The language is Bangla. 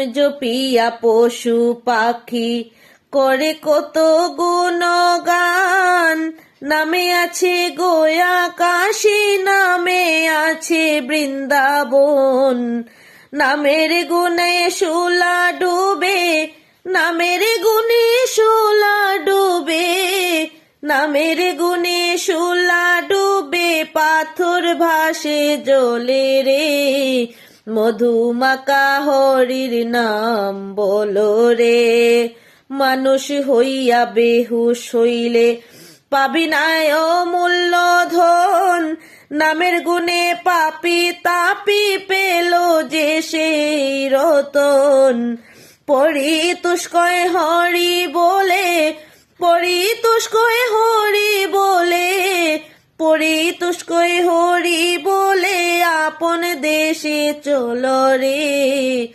জপিয়া পশু পাখি করে কত গুণগান। নামে আছে গয়া কাশী, নামে আছে বৃন্দাবন। নামের গুণে শুলা ডুবে, নামের গুণে শুলা ডুবে, নামের গুণে শুলা ডুবে, পাথর ভাসে জলে রে। মধুমাকা হরির নাম বলো রে। মানুষ হইয়া বেহুশ হইলে পাবি নাই অমূল্য ধন। নামের গুণে পাপি তাপি পেল যে সেই রতন। পরিতুষ্কয় হরি বলে, পরিতুষ্কয় হরি বলে, পরিতুষ্কয় হরি বলে আপন দেশে চলো রে।